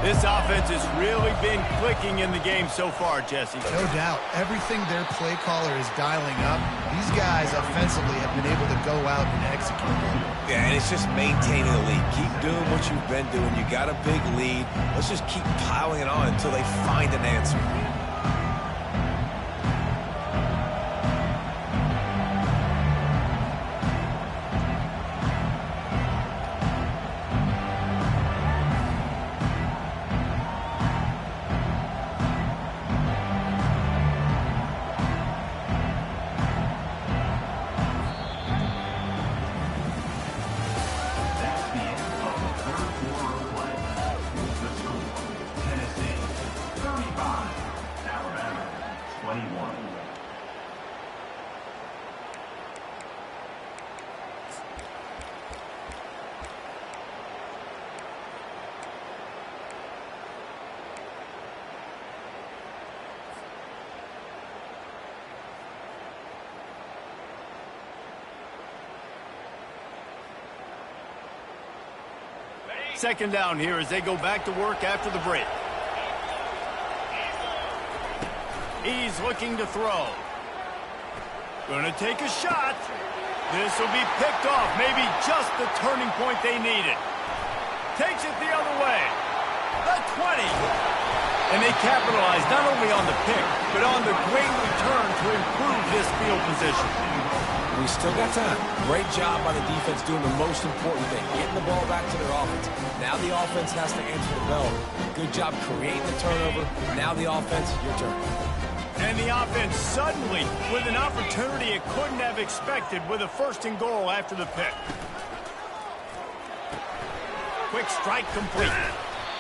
This offense has really been clicking in the game so far, Jesse. No doubt. Everything their play caller is dialing up, these guys offensively have been able to go out and execute. Yeah, and it's just maintaining the lead. Keep doing what you've been doing. You got a big lead. Let's just keep piling it on until they find an answer. That's the end of the third quarter of play. The score, Tennessee 35, Alabama 21. Second down here as they go back to work after the break. He's looking to throw. Gonna take a shot. This will be picked off. Maybe just the turning point they needed. Takes it the other way. The 20. And they capitalize not only on the pick, but on the great return to improve this field position. We still got time. Great job by the defense doing the most important thing, getting the ball back to their offense. Now the offense has to answer the bell. Good job creating the turnover. Now the offense, your turn. And the offense suddenly with an opportunity it couldn't have expected with a first and goal after the pick. Quick strike complete.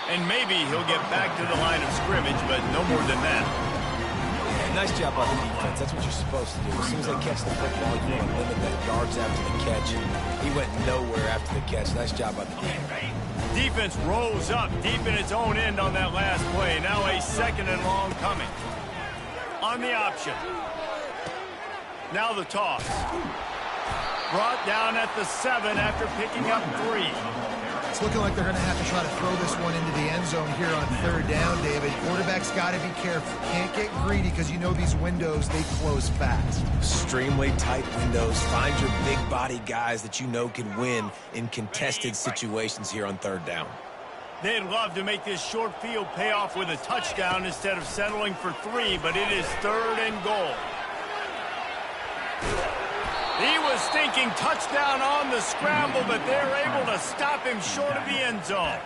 And maybe he'll get back to the line of scrimmage, but no more than that. Nice job by the defense. That's what you're supposed to do. As soon as they catch the football, you want to limit that yards after the catch. He went nowhere after the catch. Nice job by the defense. Defense rose up deep in its own end on that last play. Now a second and long coming. On the option. Now the toss. Brought down at the 7 after picking up 3. It's looking like they're going to have to try to throw this one into the end zone here on third down, David. Quarterback's got to be careful. Can't get greedy because you know these windows, they close fast. Extremely tight windows. Find your big body guys that you know can win in contested situations here on third down. They'd love to make this short field pay off with a touchdown instead of settling for 3, but it is third and goal. He was thinking touchdown on the scramble, but they're able to stop him short of the end zone.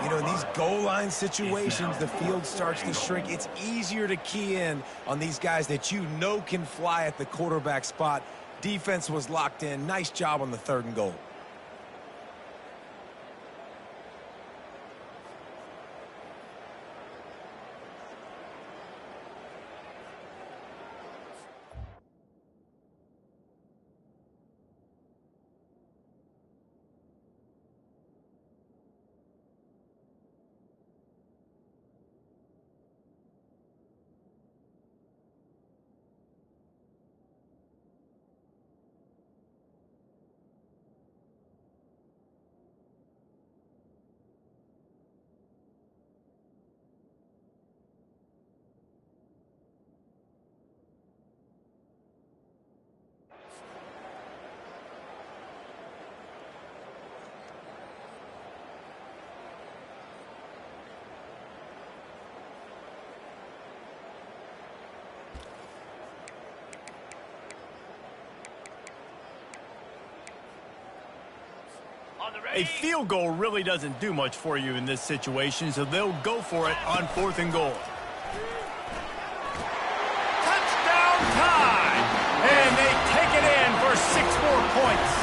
You know, in these goal line situations, the field starts to shrink. It's easier to key in on these guys that you know can fly at the quarterback spot. Defense was locked in. Nice job on the third and goal. A field goal really doesn't do much for you in this situation, so they'll go for it on 4th and goal. Touchdown time! And they take it in for 6 more points.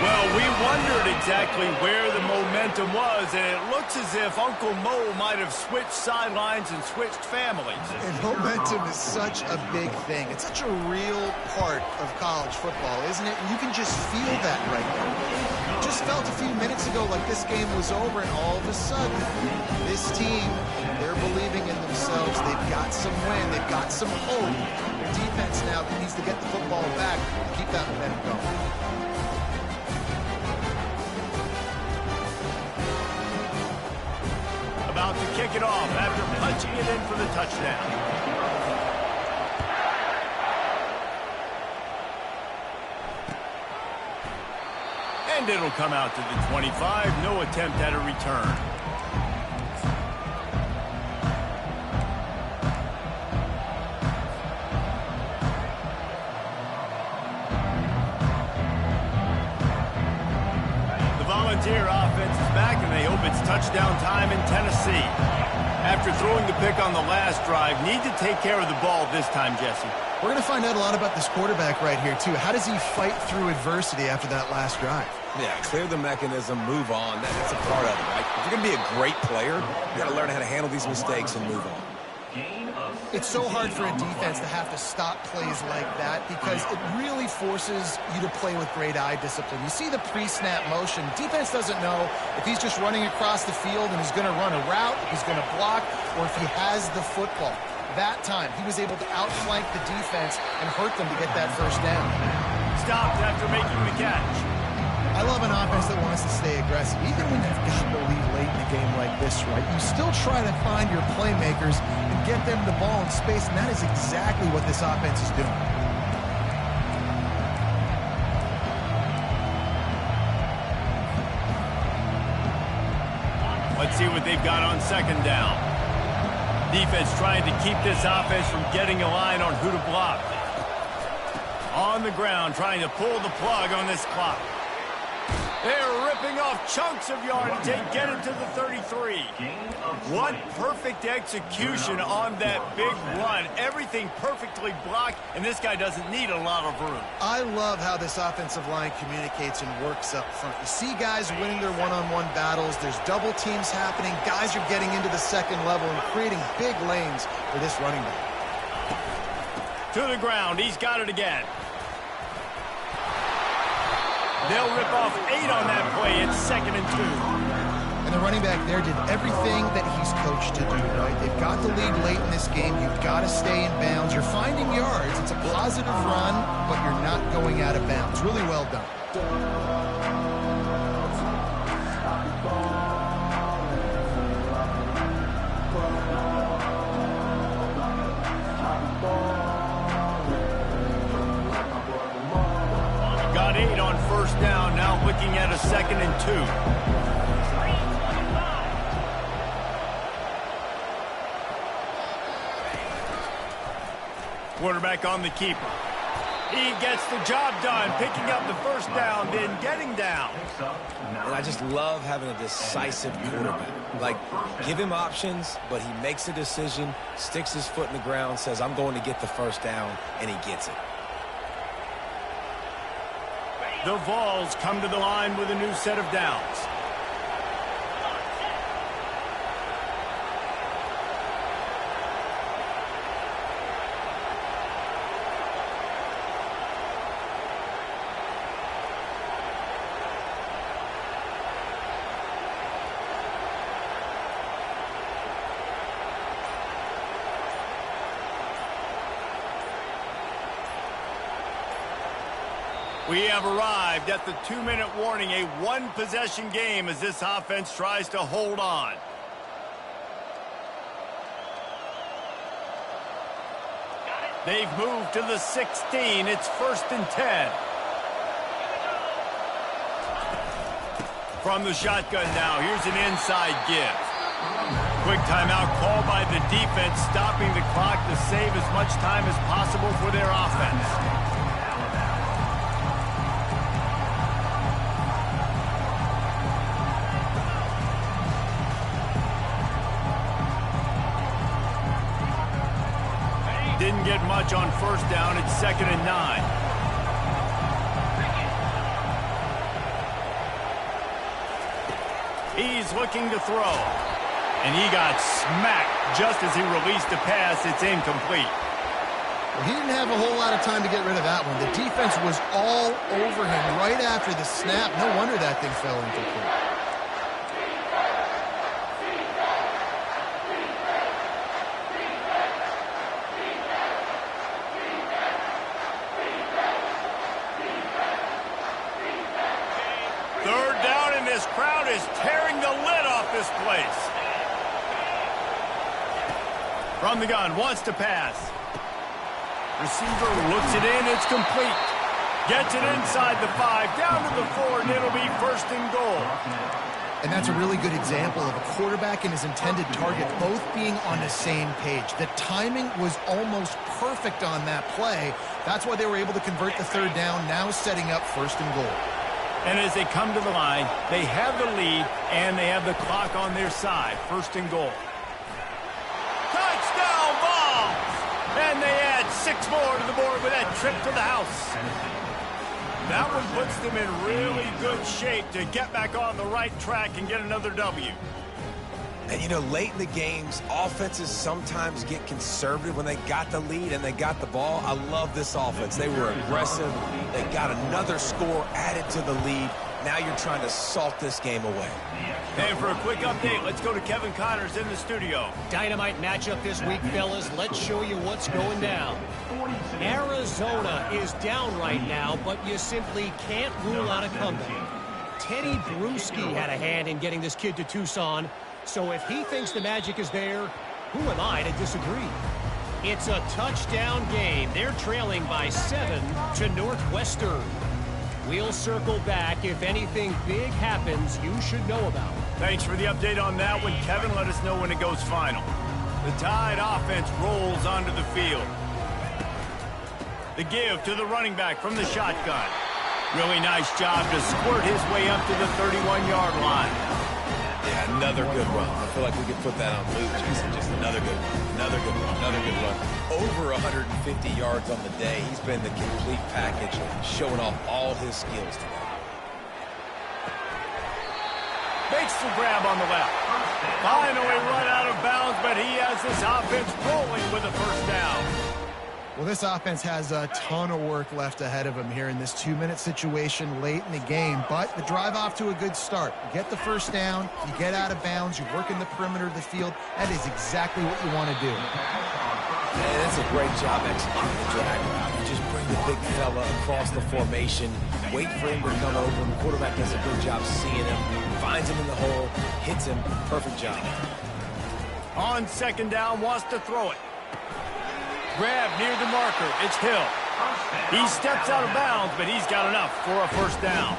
Well, we wondered exactly where the momentum was, and it looks as if Uncle Mo might have switched sidelines and switched families. And momentum is such a big thing. It's such a real part of college football, isn't it? And you can just feel that right now. Just felt a few minutes ago like this game was over, and all of a sudden, this team, they're believing in themselves. They've got some win. They've got some hope. Their defense now needs to get the football back to keep that momentum going. About to kick it off after punching it in for the touchdown. And it'll come out to the 25. No attempt at a return. Volunteer offense is back, and they hope it's touchdown time in Tennessee. After throwing the pick on the last drive, need to take care of the ball this time, Jesse. We're going to find out a lot about this quarterback right here, too. How does he fight through adversity after that last drive? Yeah, clear the mechanism, move on. That's a part of it, right? If you're going to be a great player, you got to learn how to handle these mistakes and move on. It's so hard for a defense to have to stop plays like that because it really forces you to play with great eye discipline. You see the pre-snap motion. Defense doesn't know if he's just running across the field and he's going to run a route, if he's going to block, or if he has the football. That time, he was able to outflank the defense and hurt them to get that first down. Stopped after making the catch. I love an offense that wants to stay aggressive. Even when you've got the lead late in a game like this, right, you still try to find your playmakers and get them the ball in space, and that is exactly what this offense is doing. Let's see what they've got on 2nd down. Defense trying to keep this offense from getting a line on who to block. On the ground, trying to pull the plug on this clock. They're ripping off chunks of yardage. They get it to the 33. What perfect execution on that big run. Everything perfectly blocked, and this guy doesn't need a lot of room. I love how this offensive line communicates and works up front. You see guys winning their one-on-one battles. There's double teams happening. Guys are getting into the second level and creating big lanes for this running back. To the ground. He's got it again. They'll rip off 8 on that play. It's 2nd and 2. And the running back there did everything that he's coached to do, right? They've got the lead late in this game. You've got to stay in bounds. You're finding yards. It's a positive run, but you're not going out of bounds. Really well done. Got 8 on 1st down, now looking at a 2nd and 2. Quarterback on the keeper. He gets the job done, picking up the 1st down, then getting down. And I just love having a decisive quarterback. Like, give him options, but he makes a decision, sticks his foot in the ground, says, I'm going to get the 1st down, and he gets it. The Vols come to the line with a new set of downs. We have arrived at the 2-minute warning, a one-possession game as this offense tries to hold on. They've moved to the 16. It's 1st and 10. From the shotgun now, here's an inside give. Quick timeout called by the defense, stopping the clock to save as much time as possible for their offense. much on first down. It's 2nd and 9. He's looking to throw. And he got smacked just as he released the pass. It's incomplete. Well, he didn't have a whole lot of time to get rid of that one. The defense was all over him right after the snap. No wonder that thing fell incomplete. Third down, and this crowd is tearing the lid off this place. From the gun, wants to pass. Receiver looks it in, it's complete. Gets it inside the 5, down to the 4, and it'll be 1st and goal. And that's a really good example of a quarterback and his intended target both being on the same page. The timing was almost perfect on that play. That's why they were able to convert the 3rd down, now setting up 1st and goal. And as they come to the line, they have the lead, and they have the clock on their side. 1st and goal. Touchdown, Vols! And they add 6 more to the board with that trip to the house. That one puts them in really good shape to get back on the right track and get another W. And, you know, late in the games, offenses sometimes get conservative when they got the lead and they got the ball. I love this offense. They were aggressive. They got another score added to the lead. Now you're trying to salt this game away. And for a quick update, let's go to Kevin Connors in the studio. Dynamite matchup this week, fellas. Let's show you what's going down. Arizona is down right now, but you simply can't rule out a comeback. Teddy Bruschi had a hand in getting this kid to Tucson, so if he thinks the magic is there, who am I to disagree? It's a touchdown game. They're trailing by 7 to Northwestern. We'll circle back if anything big happens you should know about. Thanks for the update on that one, Kevin. Let us know when it goes final. The Tide offense rolls onto the field. The give to the running back from the shotgun. Really nice job to squirt his way up to the 31-yard line. Yeah, another good run. I feel like we could put that on loop, Jason. Just another good run. Another good run. Another good run. Over 150 yards on the day. He's been the complete package, showing off all his skills today. Makes the grab on the left. Finally run out of bounds, but he has this offense rolling with a 1st down. Well, this offense has a ton of work left ahead of them here in this 2-minute situation late in the game, but the drive off to a good start. You get the 1st down, you get out of bounds, you work in the perimeter of the field. That is exactly what you want to do. Man, that's a great job executing the drag route. You just bring the big fella across the formation, wait for him to come open. The quarterback does a good job seeing him, finds him in the hole, hits him. Perfect job. On 2nd down, wants to throw it. Grab near the marker. It's Hill. He steps out of bounds, but he's got enough for a 1st down.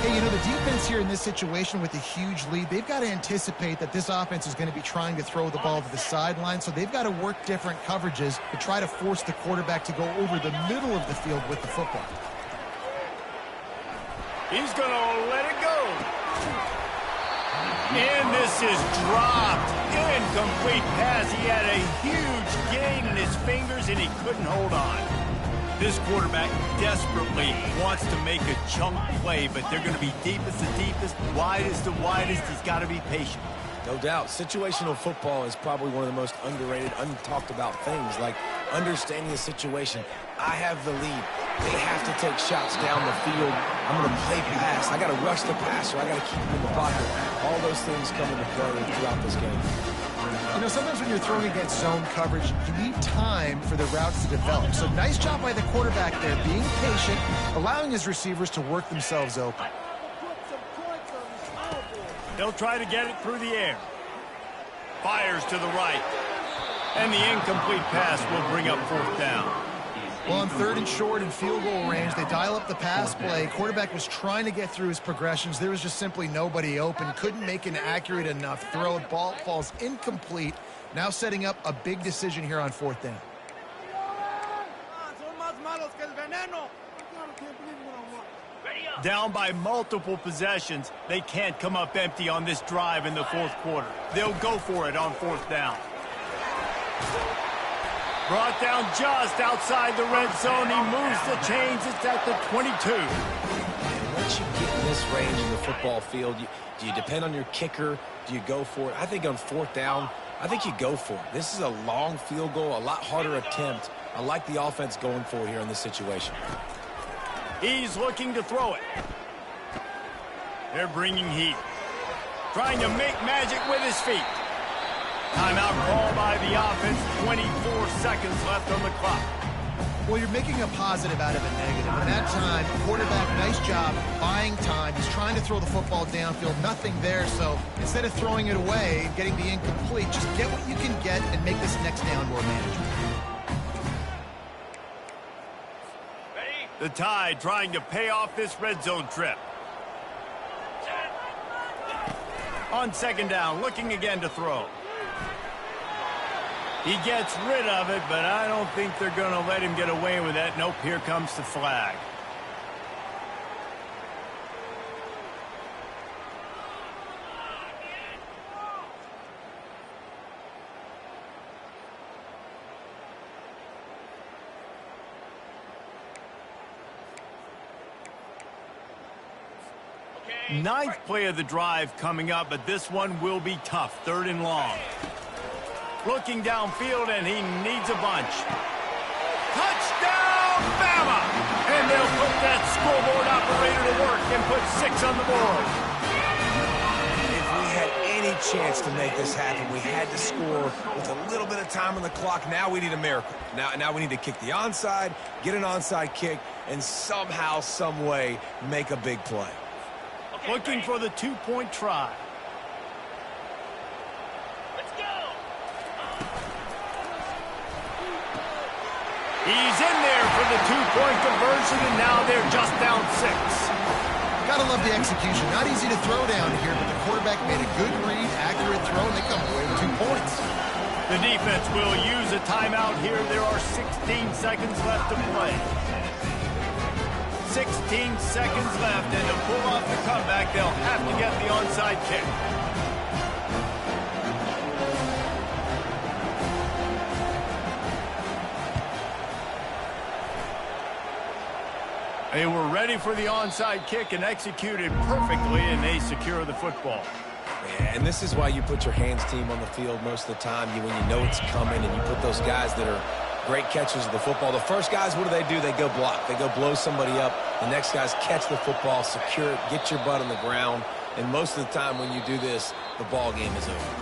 Hey, you know, the defense here in this situation with a huge lead, they've got to anticipate that this offense is going to be trying to throw the ball to the sideline, so they've got to work different coverages to try to force the quarterback to go over the middle of the field with the football. He's going to let it go. And this is dropped. Incomplete pass. He had a huge gain in his fingers, and he couldn't hold on. This quarterback desperately wants to make a chunk play, but they're going to be deepest to deepest, widest to widest. He's got to be patient. No doubt. Situational football is probably one of the most underrated, untalked about things, like understanding the situation. I have the lead. They have to take shots down the field. I'm going to play pass. I got to rush the passer. I got to keep him in the pocket. All those things come into play throughout this game. You know, sometimes when you're throwing against zone coverage, you need time for the routes to develop. So nice job by the quarterback there, being patient, allowing his receivers to work themselves open. They'll try to get it through the air. Fires to the right. And the incomplete pass will bring up 4th down. Well, on 3rd and short and field goal range, they dial up the pass play. Quarterback was trying to get through his progressions. There was just simply nobody open. Couldn't make an accurate enough throw. Ball falls incomplete. Now setting up a big decision here on 4th down. Down by multiple possessions, they can't come up empty on this drive in the 4th quarter. They'll go for it on 4th down. Brought down just outside the red zone. He moves the chains. It's at the 22. And once you get in this range in the football field, do you depend on your kicker? Do you go for it? I think on 4th down, I think you go for it. This is a long field goal, a lot harder attempt. I like the offense going for it here in this situation. He's looking to throw it. They're bringing heat. Trying to make magic with his feet. Timeout call by the offense. 24 seconds left on the clock. Well, you're making a positive out of a negative. And that time, quarterback, nice job buying time. He's trying to throw the football downfield. Nothing there. So instead of throwing it away, getting the incomplete, just get what you can get and make this next down more manageable. The Tide trying to pay off this red zone trip. On 2nd down, looking again to throw. He gets rid of it, but I don't think they're going to let him get away with that. Nope, here comes the flag. Ninth play of the drive coming up, but this one will be tough. 3rd and long. Looking downfield, and he needs a bunch. Touchdown, Bama! And they'll put that scoreboard operator to work and put 6 on the board. If we had any chance to make this happen, we had to score with a little bit of time on the clock. Now we need a miracle. Now we need to kick the onside, get an onside kick, and somehow, some way, make a big play. Looking for the 2-point try. Let's go. He's in there for the 2-point conversion, and now they're just down 6. Gotta love the execution. Not easy to throw down here, but the quarterback made a good read, accurate throw, and they come away with 2 points. The defense will use a timeout here. There are 16 seconds left to play. 16 seconds left, and to pull off the comeback, they'll have to get the onside kick. They were ready for the onside kick and executed perfectly, and they secure the football. Yeah, and this is why you put your hands team on the field most of the time. When you know it's coming, and you put those guys that are great catchers of the football. The first guys, what do? They go block. They go blow somebody up. The next guys catch the football, secure it, get your butt on the ground. And most of the time when you do this, the ball game is over.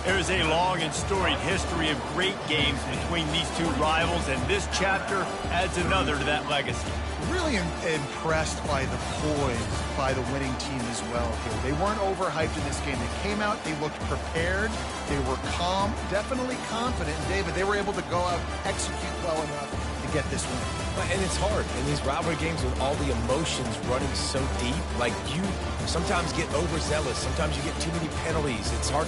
There's a long and storied history of great games between these two rivals, and this chapter adds another to that legacy. Really impressed by the poise by the winning team as well here. They weren't overhyped in this game. They came out, they looked prepared, they were calm, definitely confident. And David, they were able to go out, execute well enough to get this win. And it's hard in these rivalry games with all the emotions running so deep. Like, you sometimes get overzealous. Sometimes you get too many penalties. It's hard to